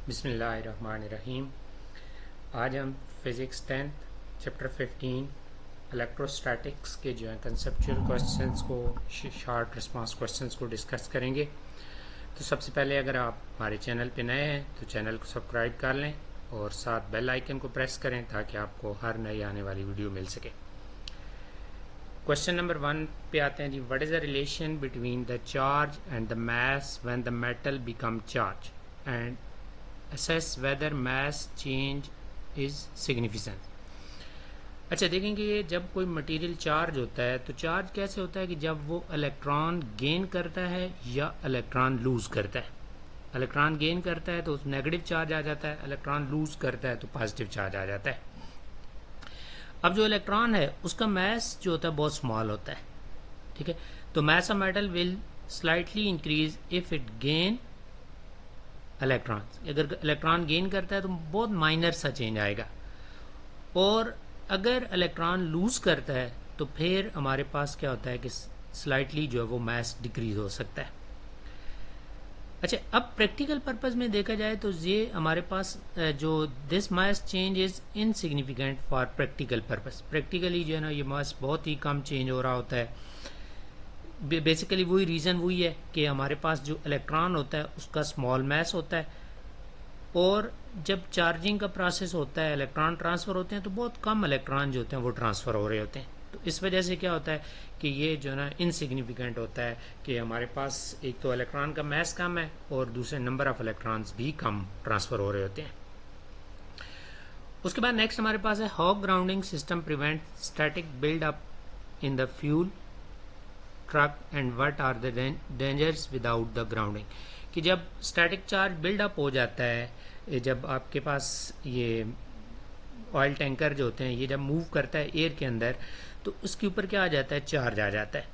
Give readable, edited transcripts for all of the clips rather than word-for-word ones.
बिस्मिल्लाहिर्रहमानिर्रहीम। आज हम फिज़िक्स 10th चैप्टर 15 इलेक्ट्रोस्टैटिक्स के जो है कंसेप्चुअल क्वेश्चंस को शॉर्ट रिस्पांस क्वेश्चंस को डिस्कस करेंगे। तो सबसे पहले अगर आप हमारे चैनल पे नए हैं तो चैनल को सब्सक्राइब कर लें और साथ बेल आइकन को प्रेस करें ताकि आपको हर नई आने वाली वीडियो मिल सके। क्वेश्चन नंबर 1 पे आते हैं जी। What is the relation between the charge and the mass when the metal become charge and assess whether mass change is significant। अच्छा देखेंगे, जब कोई मटेरियल चार्ज होता है तो चार्ज कैसे होता है कि जब वो इलेक्ट्रॉन गेन करता है या इलेक्ट्रॉन लूज करता है। इलेक्ट्रॉन गेन करता है तो नेगेटिव चार्ज आ जाता है, इलेक्ट्रॉन लूज करता है तो पॉजिटिव चार्ज आ जाता है। अब जो इलेक्ट्रॉन है उसका मैस जो होता है बहुत स्मॉल होता है, ठीक है। तो mass of metal will slightly increase if it gain electron. अगर इलेक्ट्रॉन गेन करता है तो बहुत माइनर सा चेंज आएगा, और अगर इलेक्ट्रॉन लूज करता है तो फिर हमारे पास क्या होता है कि स्लाइटली जो है वो मास डिक्रीज हो सकता है। अच्छा, अब प्रैक्टिकल पर्पस में देखा जाए तो ये हमारे पास जो this mass change is insignificant for practical purpose. Practically जो है ना ये मास बहुत ही कम चेंज हो रहा होता है। बेसिकली वही रीज़न वही है कि हमारे पास जो इलेक्ट्रॉन होता है उसका स्मॉल मास होता है, और जब चार्जिंग का प्रोसेस होता है इलेक्ट्रॉन ट्रांसफ़र होते हैं तो बहुत कम इलेक्ट्रॉन जो होते हैं वो ट्रांसफ़र हो रहे होते हैं। तो इस वजह से क्या होता है कि ये जो है ना इनसिग्निफिकेंट होता है कि हमारे पास एक तो इलेक्ट्रॉन का मास कम है और दूसरे नंबर ऑफ इलेक्ट्रॉन्स भी कम ट्रांसफ़र हो रहे होते हैं। उसके बाद नेक्स्ट हमारे पास है how grounding system prevent static build up in the fuel truck and what are the dangers without the grounding. कि जब स्टैटिक चार्ज बिल्डअप हो जाता है, जब आपके पास ये ऑयल टैंकर जो होते हैं ये जब मूव करता है एयर के अंदर तो उसके ऊपर क्या आ जाता है, चार्ज आ जाता है।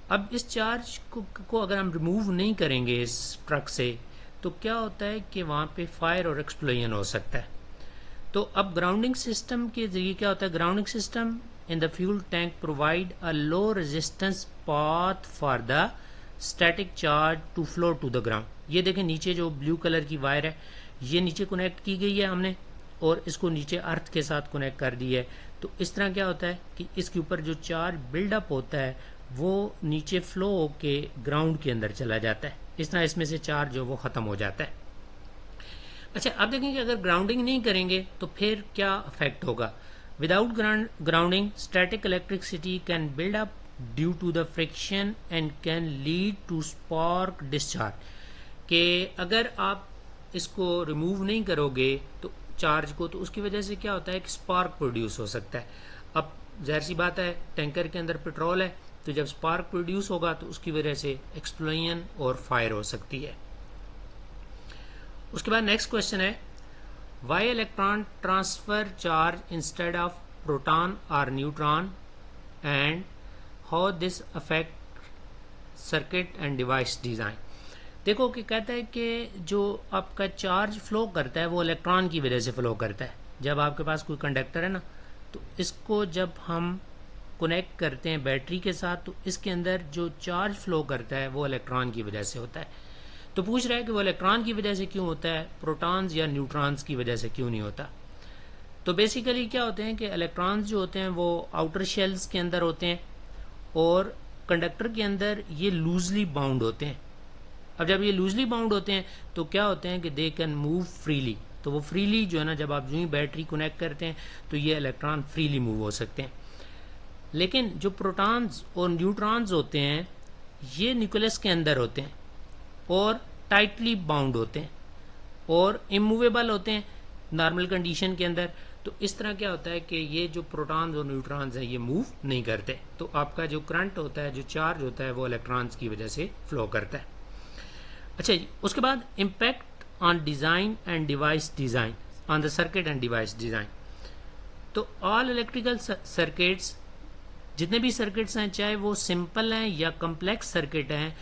अब इस चार्ज को अगर हम रिमूव नहीं करेंगे इस ट्रक से तो क्या होता है कि वहाँ पे फायर और एक्सप्लोजन हो सकता है। तो अब ग्राउंडिंग सिस्टम के जरिए क्या होता है, grounding system in the fuel tank provide a low resistance path for the static charge to flow to the ground। ये देखें नीचे जो ब्लू कलर की वायर है ये नीचे कनेक्ट की गई है हमने और इसको नीचे अर्थ के साथ कनेक्ट कर दी है। तो इस तरह क्या होता है कि इसके ऊपर जो चार्ज बिल्डअप होता है वो नीचे फ्लो होके ग्राउंड के अंदर चला जाता है। इस तरह इसमें से चार्ज जो वो ख़त्म हो जाता है। अच्छा, अब देखेंगे अगर ग्राउंडिंग नहीं करेंगे तो फिर क्या इफेक्ट होगा। Without grounding, static electricity can build up due to the friction and can lead to spark discharge। कि अगर आप इसको रिमूव नहीं करोगे तो चार्ज को, तो उसकी वजह से क्या होता है कि स्पार्क प्रोड्यूस हो सकता है। अब जाहिर सी बात है टैंकर के अंदर पेट्रोल है तो जब स्पार्क प्रोड्यूस होगा तो उसकी वजह से एक्सप्लोजन और फायर हो सकती है। उसके बाद नेक्स्ट क्वेश्चन है why electron transfer charge instead of proton or neutron and how this affect circuit and device design। देखो कि कहता है कि जो आपका चार्ज फ्लो करता है वो इलेक्ट्रॉन की वजह से फ्लो करता है। जब आपके पास कोई कंडक्टर है ना तो इसको जब हम कनेक्ट करते हैं बैटरी के साथ तो इसके अंदर जो चार्ज फ्लो करता है वो इलेक्ट्रॉन की वजह से होता है। तो पूछ रहा है कि वो इलेक्ट्रॉन की वजह से क्यों होता है, प्रोटॉन्स या न्यूट्रॉन्स की वजह से क्यों नहीं होता। तो बेसिकली क्या होते हैं कि इलेक्ट्रॉन्स जो होते हैं वो आउटर शेल्स के अंदर होते हैं और कंडक्टर के अंदर ये लूजली बाउंड होते हैं। अब जब ये लूजली बाउंड होते हैं तो क्या होते हैं कि दे कैन मूव फ्रीली। तो वो फ्रीली जो है ना जब आप यूं ही बैटरी कनेक्ट करते हैं तो ये इलेक्ट्रॉन फ्रीली मूव हो सकते हैं। लेकिन जो प्रोटॉन्स और न्यूट्रॉन्स होते हैं ये न्यूक्लियस के अंदर होते हैं और टाइटली बाउंड होते हैं और इमूवेबल होते हैं नॉर्मल कंडीशन के अंदर। तो इस तरह क्या होता है कि ये जो प्रोटॉन्स और न्यूट्रॉन्स हैं ये मूव नहीं करते। तो आपका जो करंट होता है, जो चार्ज होता है वो इलेक्ट्रॉन्स की वजह से फ्लो करता है। अच्छा जी, उसके बाद impact on design and device design, on the circuit and device design. तो ऑल इलेक्ट्रिकल सर्किट्स, जितने भी सर्किट्स हैं चाहे वो सिंपल हैं या कम्प्लेक्स सर्किट हैं,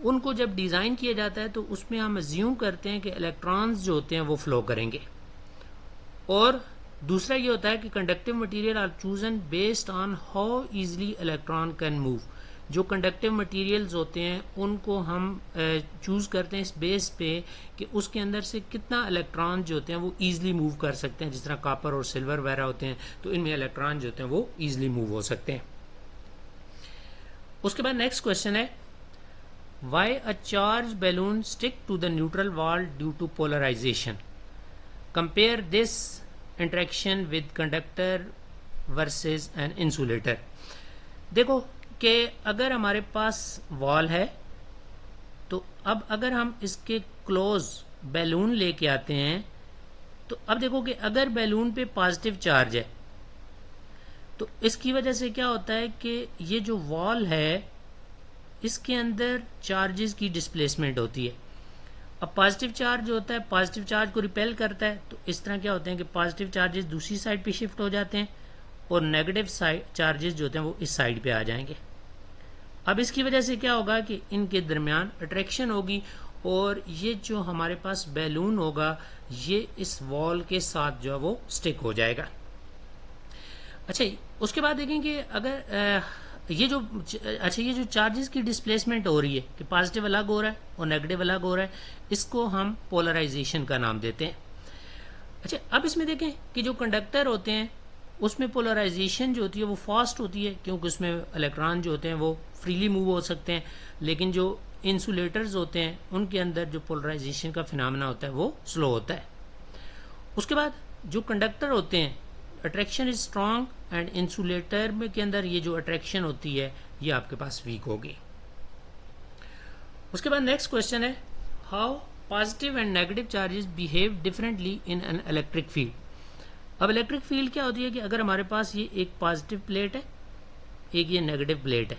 उनको जब डिज़ाइन किया जाता है तो उसमें हम अज्यूम करते हैं कि इलेक्ट्रॉन्स जो होते हैं वो फ्लो करेंगे। और दूसरा ये होता है कि conductive material are chosen based on how easily electron can move. जो कंडक्टिव मटेरियल्स होते हैं उनको हम चूज़ करते हैं इस बेस पे कि उसके अंदर से कितना इलेक्ट्रॉन जो होते हैं वो ईजिली मूव कर सकते हैं। जिस तरह कॉपर और सिल्वर वगैरह होते हैं तो इनमें इलेक्ट्रॉन जो होते हैं वो ईजिली मूव हो सकते हैं। उसके बाद नेक्स्ट क्वेश्चन है, why a charge balloon stick to the neutral wall due to polarization, compare this interaction with conductor versus an insulator. देखो कि अगर हमारे पास वॉल है तो अब अगर हम इसके क्लोज बैलून लेके आते हैं तो अब देखो कि अगर बैलून पे पॉजिटिव चार्ज है तो इसकी वजह से क्या होता है कि ये जो वॉल है इसके अंदर चार्जेस की डिस्प्लेसमेंट होती है। अब पॉजिटिव चार्ज होता है पॉजिटिव चार्ज को रिपेल करता है, तो इस तरह क्या होते हैं कि पॉजिटिव चार्जेस दूसरी साइड पे शिफ्ट हो जाते हैं और नेगेटिव चार्जेस जो होते हैं वो इस साइड पे आ जाएंगे। अब इसकी वजह से क्या होगा कि इनके दरमियान अट्रैक्शन होगी और ये जो हमारे पास बैलून होगा ये इस वॉल के साथ जो है वो स्टिक हो जाएगा। अच्छा, उसके बाद देखें कि अगर ये जो चार्जेस की डिस्प्लेसमेंट हो रही है कि पॉजिटिव अलग हो रहा है और नेगेटिव अलग हो रहा है, इसको हम पोलराइजेशन का नाम देते हैं। अच्छा, अब इसमें देखें कि जो कंडक्टर होते हैं उसमें पोलराइजेशन जो होती है वो फास्ट होती है क्योंकि उसमें इलेक्ट्रॉन जो होते हैं वो फ्रीली मूव हो सकते हैं, लेकिन जो इंसुलेटर्स होते हैं उनके अंदर जो पोलराइजेशन का फिनोमेना होता है वो स्लो होता है। उसके बाद जो कंडक्टर होते हैं attraction is strong and insulator में के अंदर ये जो अट्रैक्शन होती है ये आपके पास वीक होगी। उसके बाद नेक्स्ट क्वेश्चन है, how positive and negative charges behave differently in an electric field. अब इलेक्ट्रिक फील्ड क्या होती है कि अगर हमारे पास ये एक पॉजिटिव प्लेट है एक ये नेगेटिव प्लेट है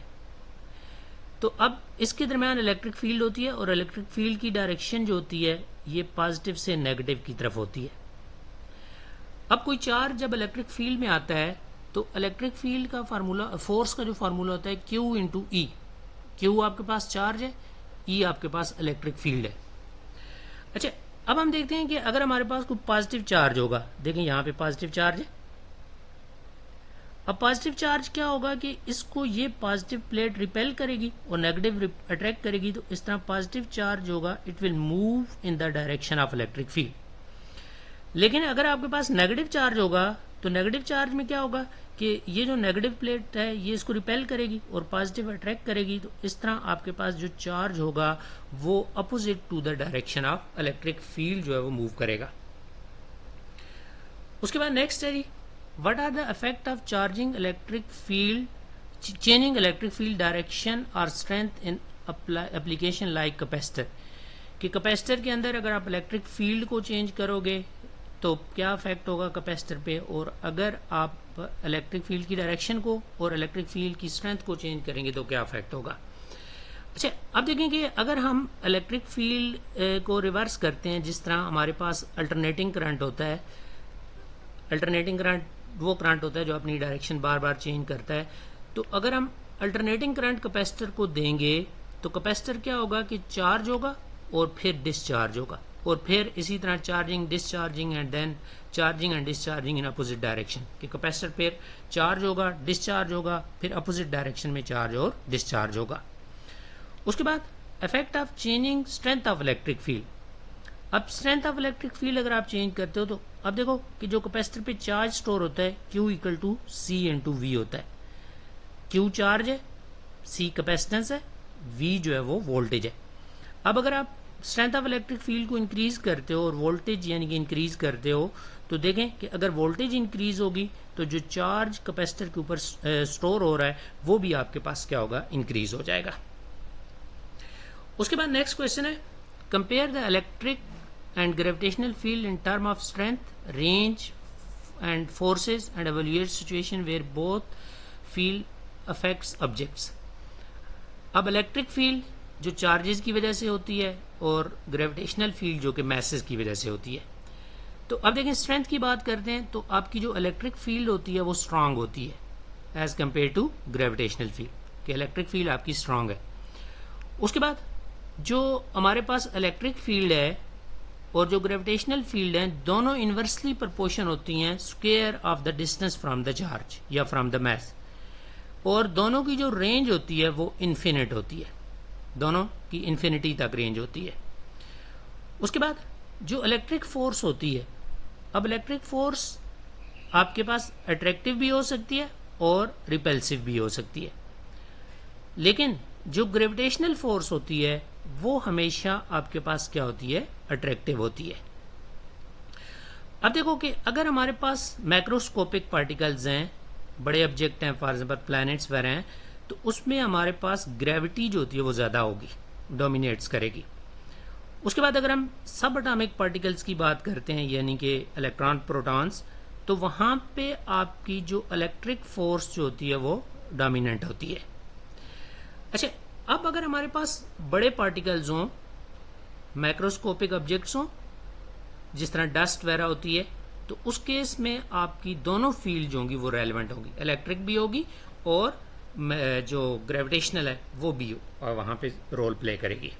तो अब इसके दरमियान इलेक्ट्रिक फील्ड होती है और इलेक्ट्रिक फील्ड की डायरेक्शन जो होती है ये पॉजिटिव से नेगेटिव की तरफ होती है। अब कोई चार्ज जब इलेक्ट्रिक फील्ड में आता है तो इलेक्ट्रिक फील्ड का फार्मूला, फोर्स का जो फार्मूला होता है Q इंटू ई। Q आपके पास चार्ज है, E आपके पास इलेक्ट्रिक फील्ड है। अच्छा, अब हम देखते हैं कि अगर हमारे पास कोई पॉजिटिव चार्ज होगा, देखें यहाँ पे पॉजिटिव चार्ज है। अब पॉजिटिव चार्ज क्या होगा कि इसको ये पॉजिटिव प्लेट रिपेल करेगी और नेगेटिव अट्रैक्ट करेगी, तो इस तरह पॉजिटिव चार्ज होगा it will move in the direction of electric field. लेकिन अगर आपके पास नेगेटिव चार्ज होगा तो नेगेटिव चार्ज में क्या होगा कि ये जो नेगेटिव प्लेट है ये इसको रिपेल करेगी और पॉजिटिव अट्रैक्ट करेगी, तो इस तरह आपके पास जो चार्ज होगा वो opposite to the direction of electric field जो है वो मूव करेगा। उसके बाद नेक्स्ट है जी, what are the effect of charging electric field, changing electric field direction और strength in application like capacitor. कि कैपेसिटर के अंदर अगर आप इलेक्ट्रिक फील्ड को चेंज करोगे तो क्या इफेक्ट होगा कैपेसिटर पे, और अगर आप इलेक्ट्रिक फील्ड की डायरेक्शन को और इलेक्ट्रिक फील्ड की स्ट्रेंथ को चेंज करेंगे तो क्या इफेक्ट होगा। अच्छा, अब देखेंगे अगर हम इलेक्ट्रिक फील्ड को रिवर्स करते हैं, जिस तरह हमारे पास अल्टरनेटिंग करंट होता है, अल्टरनेटिंग करंट वो करंट होता है जो अपनी डायरेक्शन बार बार चेंज करता है, तो अगर हम अल्टरनेटिंग करंट कैपेसिटर को देंगे तो कैपेसिटर क्या होगा कि चार्ज होगा और फिर डिस्चार्ज होगा और फिर इसी तरह charging discharging and then charging and discharging in opposite direction. कि कैपेसिटर फिर चार्ज होगा डिस्चार्ज होगा फिर अपोजिट डायरेक्शन में चार्ज और डिस्चार्ज होगा। उसके बाद effect of changing strength of electric field. अब स्ट्रेंथ ऑफ इलेक्ट्रिक फील्ड अगर आप चेंज करते हो तो अब देखो कि जो कैपेसिटर पे चार्ज स्टोर होता है Q equal to C into V होता है। Q चार्ज है, C कैपेसिटेंस है, V जो है वो वोल्टेज है। अब अगर आप स्ट्रेंथ ऑफ इलेक्ट्रिक फील्ड को इंक्रीज करते हो और वोल्टेज यानी कि इंक्रीज करते हो तो देखें कि अगर वोल्टेज इंक्रीज होगी तो जो चार्ज कैपेसिटर के ऊपर स्टोर हो रहा है वो भी आपके पास क्या होगा, इंक्रीज हो जाएगा। उसके बाद नेक्स्ट क्वेश्चन है, compare the electric and gravitational field in term of strength, range and forces and evaluate situation where both field affects objects. अब इलेक्ट्रिक फील्ड जो चार्जेस की वजह से होती है और ग्रेविटेशनल फील्ड जो कि मैसेज की वजह से होती है। तो अब देखें स्ट्रेंथ की बात करते हैं तो आपकी जो इलेक्ट्रिक फील्ड होती है वो स्ट्रांग होती है as compare to gravitational field, कि इलेक्ट्रिक फील्ड आपकी स्ट्रांग है। उसके बाद जो हमारे पास इलेक्ट्रिक फील्ड है और जो ग्रेविटेशनल फील्ड है दोनों इनवर्सली प्रोपोर्शन होती हैं square of the distance from the charge या फ्रॉम द मैस। और दोनों की जो रेंज होती है वो इन्फिनिट होती है, दोनों की इन्फिनिटी तक रेंज होती है। उसके बाद जो इलेक्ट्रिक फोर्स होती है, अब इलेक्ट्रिक फोर्स आपके पास अट्रैक्टिव भी हो सकती है और रिपल्सिव भी हो सकती है, लेकिन जो ग्रेविटेशनल फोर्स होती है वो हमेशा आपके पास क्या होती है, अट्रैक्टिव होती है। अब देखो कि अगर हमारे पास मैक्रोस्कोपिक पार्टिकल्स हैं, बड़े ऑब्जेक्ट हैं, फॉर एग्जांपल प्लैनेट्स वगैरह हैं, तो उसमें हमारे पास ग्रेविटी जो होती है वो ज़्यादा होगी, डोमिनेट्स करेगी। उसके बाद अगर हम सब एटॉमिक पार्टिकल्स की बात करते हैं, यानी कि इलेक्ट्रॉन, प्रोटॉन्स, तो वहाँ पे आपकी जो इलेक्ट्रिक फोर्स जो होती है वो डोमिनेंट होती है। अच्छा, अब अगर हमारे पास बड़े पार्टिकल्स हों, मैक्रोस्कोपिक ऑब्जेक्ट्स हों, जिस तरह डस्ट वगैरह होती है, तो उस केस में आपकी दोनों फील्ड जो होंगी वो रेलेवेंट होगी, इलेक्ट्रिक भी होगी और जो ग्रेविटेशनल है वो भी और वहाँ पे रोल प्ले करेगी।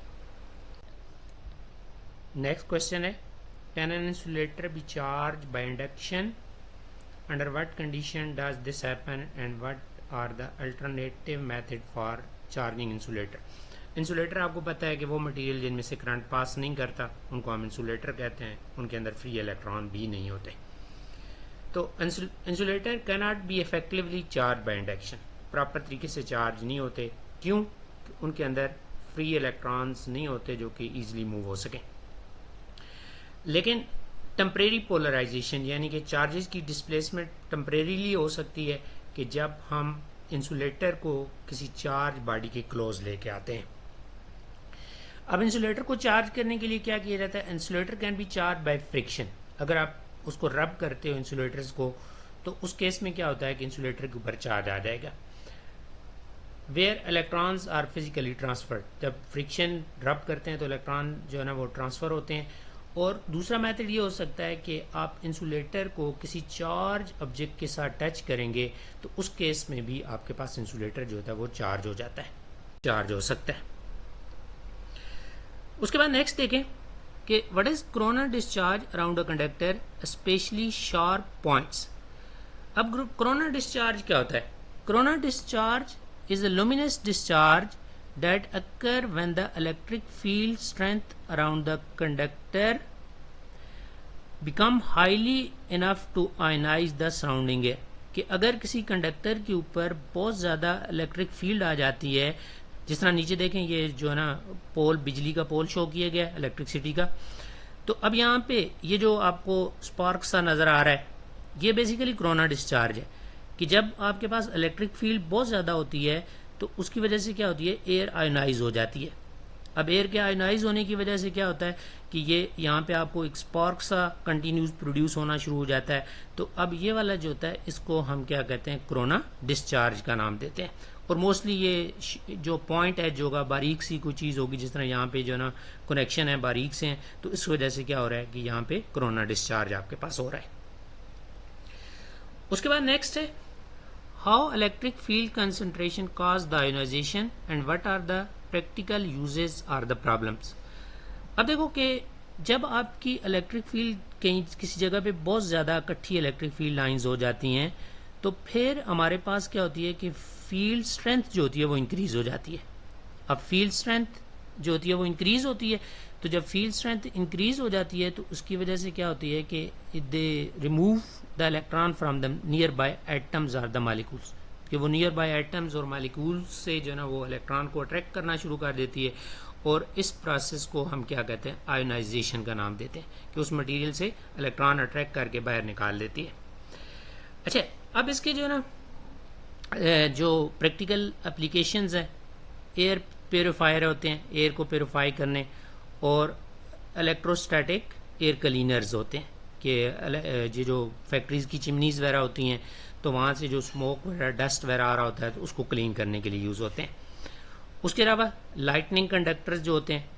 नेक्स्ट क्वेश्चन है, can an insulator be charge by induction, under what condition does this happen and what are the alternative method for charging insulator. Insulator आपको पता है कि वो मटेरियल जिनमें से करंट पास नहीं करता उनको हम इंसुलेटर कहते हैं, उनके अंदर फ्री इलेक्ट्रॉन भी नहीं होते। तो insulator can not be effectively charge by induction, proper तरीके से चार्ज नहीं होते। क्यों? उनके अंदर फ्री इलेक्ट्रॉन्स नहीं होते जो कि ईजिली मूव हो सकें। लेकिन टेम्परेरी पोलराइजेशन यानी कि चार्जेस की डिस्प्लेसमेंट टेम्परेरीली हो सकती है कि जब हम इंसुलेटर को किसी चार्ज बॉडी के क्लोज लेके आते हैं। अब इंसुलेटर को चार्ज करने के लिए क्या किया जाता है, insulator can be charge by friction. अगर आप उसको रब करते हो इंसुलेटर्स को, तो उस केस में क्या होता है कि इंसुलेटर के ऊपर चार्ज आ जाएगा। Where electrons are physically transferred, जब फ्रिक्शन रब करते हैं तो इलेक्ट्रॉन जो है ना वो ट्रांसफर होते हैं। और दूसरा मेथड ये हो सकता है कि आप इंसुलेटर को किसी चार्ज ऑब्जेक्ट के साथ टच करेंगे, तो उस केस में भी आपके पास इंसुलेटर जो होता है वो चार्ज हो जाता है, चार्ज हो सकता है। उसके बाद नेक्स्ट देखें कि what is corona discharge around a conductor specially sharp points. अब कोरोना डिस्चार्ज क्या होता है? Corona discharge is a luminous discharge that occur when the electric field strength around the conductor become highly enough to ionize the surrounding air। कि अगर किसी conductor के ऊपर बहुत ज़्यादा इलेक्ट्रिक फील्ड आ जाती है, जिस तरह नीचे देखें ये जो है ना पोल, बिजली का पोल शो किया गया है इलेक्ट्रिसिटी का, तो अब यहाँ पे ये जो आपको स्पार्क सा नज़र आ रहा है, ये बेसिकली कोरोना डिस्चार्ज है कि जब आपके पास इलेक्ट्रिक फील्ड बहुत ज़्यादा होती है तो उसकी वजह से क्या होती है, एयर आयोनाइज हो जाती है। अब एयर के आयोनाइज होने की वजह से क्या होता है कि ये यहाँ पे आपको एक स्पार्क सा कंटिन्यूस प्रोड्यूस होना शुरू हो जाता है। तो अब ये वाला जो होता है इसको हम क्या कहते हैं, कोरोना डिस्चार्ज का नाम देते हैं। और मोस्टली ये जो पॉइंट है जो बारीक सी कोई चीज़ होगी, जिस तरह यहाँ पे जो ना कनेक्शन है बारीक से हैं, तो इस वजह से क्या हो रहा है कि यहाँ पे कोरोना डिस्चार्ज आपके पास हो रहा है। उसके बाद नेक्स्ट है, how electric field concentration cause the ionization and what are the practical uses or the problems। अब देखो कि जब आपकी इलेक्ट्रिक फील्ड कहीं किसी जगह पे बहुत ज़्यादा इकट्ठी इलेक्ट्रिक फील्ड लाइंस हो जाती हैं, तो फिर हमारे पास क्या होती है कि फील्ड स्ट्रेंथ जो होती है वो इंक्रीज हो जाती है। अब फील्ड स्ट्रेंथ जो होती है वो इंक्रीज होती है, तो जब फील्ड स्ट्रेंथ इंक्रीज हो जाती है तो उसकी वजह से क्या होती है कि they remove the electron from the near by atoms और द मालिक्यूल्स, कि वो नियर बाय एटम्स और मालिक्यूल्स से जो है ना वो इलेक्ट्रॉन को अट्रैक्ट करना शुरू कर देती है। और इस प्रोसेस को हम क्या कहते हैं, आयोनाइजेशन का नाम देते हैं, कि उस मटेरियल से इलेक्ट्रॉन अट्रैक्ट करके बाहर निकाल देती है। अच्छा, अब इसके जो है ना जो प्रैक्टिकल एप्लीकेशंस हैं, एयर प्योरीफायर होते हैं, एयर को प्योरीफाई करने, और इलेक्ट्रोस्टैटिक एयर क्लीनर्स होते हैं कि ये जो फैक्ट्रीज़ की चिमनीज़ वगैरह होती हैं तो वहाँ से जो स्मोक वगैरह, डस्ट वगैरह आ रहा होता है तो उसको क्लीन करने के लिए यूज़ होते हैं। उसके अलावा लाइटनिंग कंडक्टर्स जो होते हैं,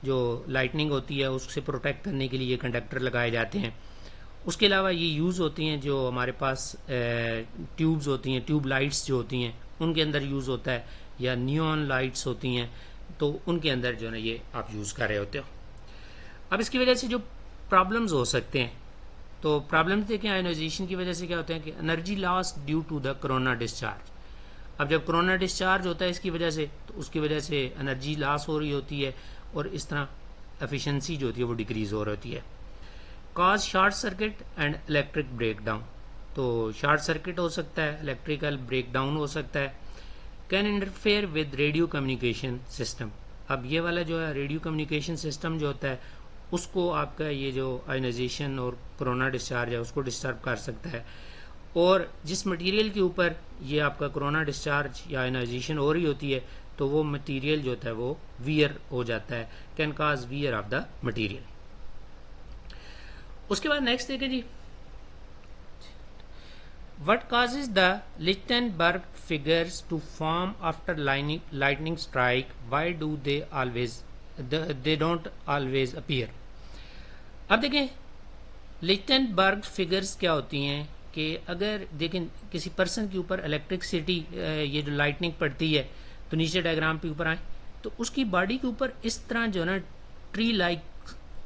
जो लाइटनिंग होती है उससे प्रोटेक्ट करने के लिए ये कंडक्टर लगाए जाते हैं। उसके अलावा ये यूज़ होती हैं जो हमारे पास ट्यूब्स होती हैं, ट्यूब लाइट्स जो होती हैं उनके अंदर यूज़ होता है, या नियॉन लाइट्स होती हैं तो उनके अंदर जो है ना ये आप यूज़ कर रहे होते हो। अब इसकी वजह से जो प्रॉब्लम्स हो सकते हैं, तो प्रॉब्लम्स देखें आयोनाइजेशन की वजह से क्या होते हैं कि energy loss due to the corona discharge. अब जब कोरोना डिस्चार्ज होता है इसकी वजह से, तो उसकी वजह से एनर्जी लॉस हो रही होती है और इस तरह एफिशिएंसी जो होती है वो डिक्रीज हो रही होती है। Cause short circuit and electric breakdown, तो शॉर्ट सर्किट हो सकता है, इलेक्ट्रिकल ब्रेकडाउन हो सकता है। Can interfere with radio communication system, अब ये वाला जो है रेडियो कम्युनिकेशन सिस्टम जो होता है उसको आपका ये जो आयोनाइजेशन और कोरोना डिस्चार्ज है उसको डिस्टर्ब कर सकता है। और जिस मटेरियल के ऊपर ये आपका कोरोना डिस्चार्ज या आयोनाइजेशन हो रही होती है तो वो मटेरियल जो होता है वो वियर हो जाता है, can cause wear off the material. उसके बाद नेक्स्ट देखें जी, what causes the Lichtenberg figures to form after lightning strike? Why do they don't always appear? अब देखें लिचटेनबर्ग फिगर्स क्या होती हैं कि अगर देखें किसी पर्सन के ऊपर इलेक्ट्रिसिटी ये जो लाइटनिंग पड़ती है, तो नीचे डायग्राम पे ऊपर आए तो उसकी बॉडी के ऊपर इस तरह जो है ना ट्री लाइक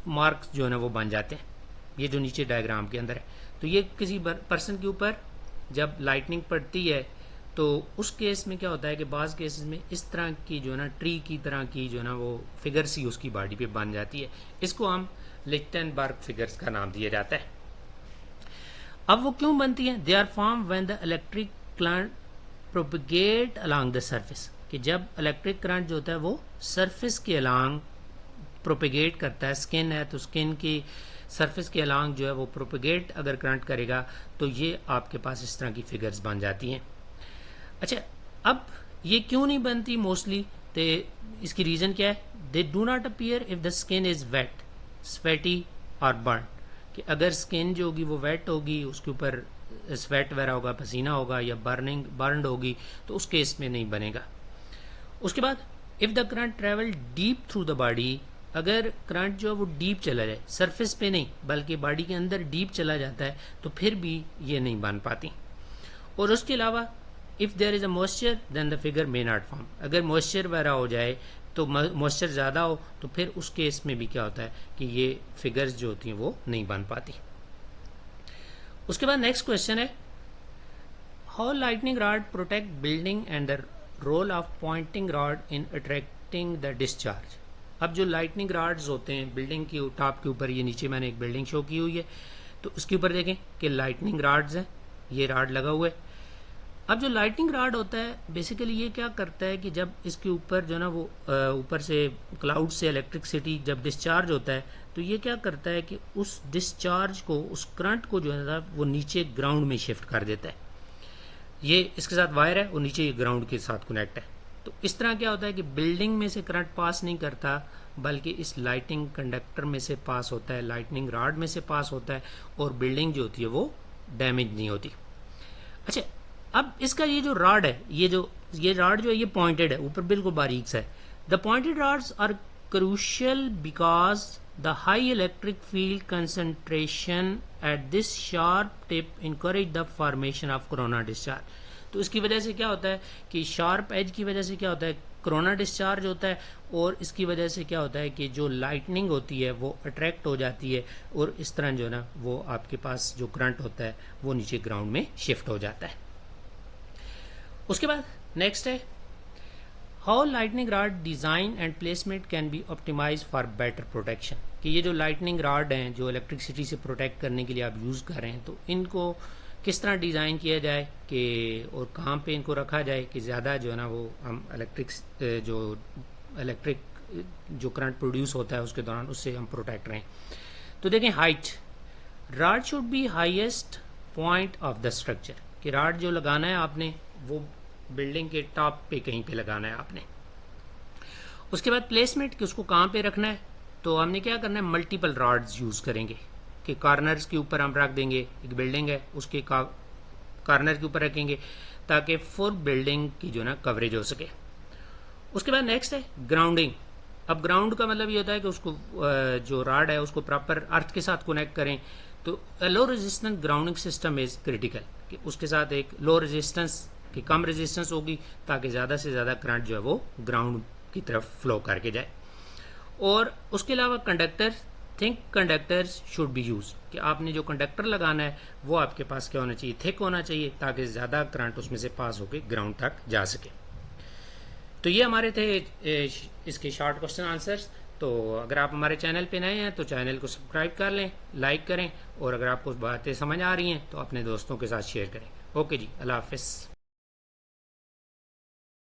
मार्क्स जो है ना वो बन जाते हैं, ये जो नीचे डायग्राम के अंदर है। तो ये किसी पर्सन के ऊपर जब लाइटनिंग पड़ती है तो उस केस में क्या होता है कि बाज़ केसेस में इस तरह की जो है ना ट्री की तरह की जो है ना वो फिगर्स ही उसकी बॉडी पे बन जाती है। इसको हम लिचटेनबर्ग फिगर्स का नाम दिया जाता है। अब वो क्यों बनती हैं? They are form when the electric current propagate along the surface, कि जब इलेक्ट्रिक करंट जो होता है वो सरफेस के अलोंग प्रोपगेट करता है। स्किन है तो स्किन की सरफेस के अलोंग जो है वो प्रोपगेट अगर करंट करेगा तो ये आपके पास इस तरह की फिगर्स बन जाती हैं। अच्छा, अब ये क्यों नहीं बनती मोस्टली? तो इसकी रीज़न क्या है? They do not appear if the skin is wet, sweaty और बर्न, कि अगर स्किन जो होगी वो वेट होगी, उसके ऊपर स्वेट वगैरह होगा, पसीना होगा या बर्नड होगी, तो उस केस में नहीं बनेगा। उसके बाद if the current travel deep through the body, अगर करंट जो है वो डीप चला जाए, सरफेस पे नहीं बल्कि बॉडी के अंदर डीप चला जाता है, तो फिर भी ये नहीं बन पाती। और उसके अलावा if there is a moisture then the figure may not form, अगर मॉइस्चर वगैरह हो जाए तो मॉइस्चर ज़्यादा हो तो फिर उस केस में भी क्या होता है कि ये फिगर्स जो होती हैं वो नहीं बन पाती। उसके बाद नेक्स्ट क्वेश्चन है, how lightning rod protect building and the role of pointing rod in attracting the discharge. अब जो लाइटनिंग रॉड्स होते हैं बिल्डिंग के टॉप के ऊपर, ये नीचे मैंने एक बिल्डिंग शो की हुई है, तो उसके ऊपर देखें कि लाइटनिंग रॉड्स हैं, ये रॉड लगा हुआ है। अब जो लाइटनिंग रॉड होता है बेसिकली ये क्या करता है कि जब इसके ऊपर जो ना वो ऊपर से क्लाउड से इलेक्ट्रिसिटी जब डिस्चार्ज होता है तो ये क्या करता है कि उस डिस्चार्ज को, उस करंट को जो है ना वो नीचे ग्राउंड में शिफ्ट कर देता है। ये इसके साथ वायर है और नीचे ये ग्राउंड के साथ कनेक्ट है। तो इस तरह क्या होता है कि बिल्डिंग में से करंट पास नहीं करता बल्कि इस लाइटिंग कंडक्टर में से पास होता है, लाइटनिंग रॉड में से पास होता है और बिल्डिंग जो होती है वो डैमेज नहीं होती। अच्छा, अब इसका ये जो रॉड है, ये रॉड जो है ये पॉइंटेड है, ऊपर बिल्कुल बारीक सा है। The pointed rods are crucial because the high electric field concentration at this sharp tip encourage the formation of corona discharge. तो इसकी वजह से क्या होता है कि शार्प एज की वजह से क्या होता है, कोरोना डिस्चार्ज होता है और इसकी वजह से क्या होता है कि जो लाइटनिंग होती है वो अट्रैक्ट हो जाती है और इस तरह जो है ना वो आपके पास जो करंट होता है वो नीचे ग्राउंड में शिफ्ट हो जाता है। उसके बाद नेक्स्ट है, how lightning rod design and placement can be optimize for better protection, कि ये जो लाइटनिंग रॉड हैं जो इलेक्ट्रिसिटी से प्रोटेक्ट करने के लिए आप यूज़ कर रहे हैं तो इनको किस तरह डिज़ाइन किया जाए कि और कहाँ पे इनको रखा जाए कि ज़्यादा जो है ना वो हम इलेक्ट्रिक जो करंट प्रोड्यूस होता है उसके दौरान उससे हम प्रोटेक्ट रहें। तो देखें, height, rod should be highest point of the structure, कि रॉड जो लगाना है आपने वो बिल्डिंग के टॉप पे कहीं पे लगाना है आपने। उसके बाद प्लेसमेंट, कि उसको कहाँ पे रखना है, तो हमने क्या करना है, मल्टीपल रॉड्स यूज़ करेंगे कि कॉर्नर्स के ऊपर हम रख देंगे, एक बिल्डिंग है उसके कॉर्नर के ऊपर रखेंगे ताकि फुल बिल्डिंग की जो ना कवरेज हो सके। उसके बाद नेक्स्ट है ग्राउंडिंग। अब ग्राउंड का मतलब ये होता है कि उसको जो रॉड है उसको प्रॉपर अर्थ के साथ कनेक्ट करें। तो low resistance grounding system is critical, कि उसके साथ एक लो रेजिस्टेंस की कम रेजिस्टेंस होगी ताकि ज़्यादा से ज़्यादा करंट जो है वो ग्राउंड की तरफ फ्लो करके जाए। और उसके अलावा conductor thick conductors should be use, कि आपने जो कंडक्टर लगाना है वो आपके पास क्या होना चाहिए, थिक होना चाहिए, ताकि ज़्यादा करंट उसमें से पास होकर ग्राउंड तक जा सके। तो ये हमारे थे इसके शॉर्ट क्वेश्चन आंसर्स। तो अगर आप हमारे चैनल पे नए हैं तो चैनल को सब्सक्राइब कर लें, लाइक करें, और अगर आपको बातें समझ आ रही हैं तो अपने दोस्तों के साथ शेयर करें। ओके जी, अल्लाह हाफिज़।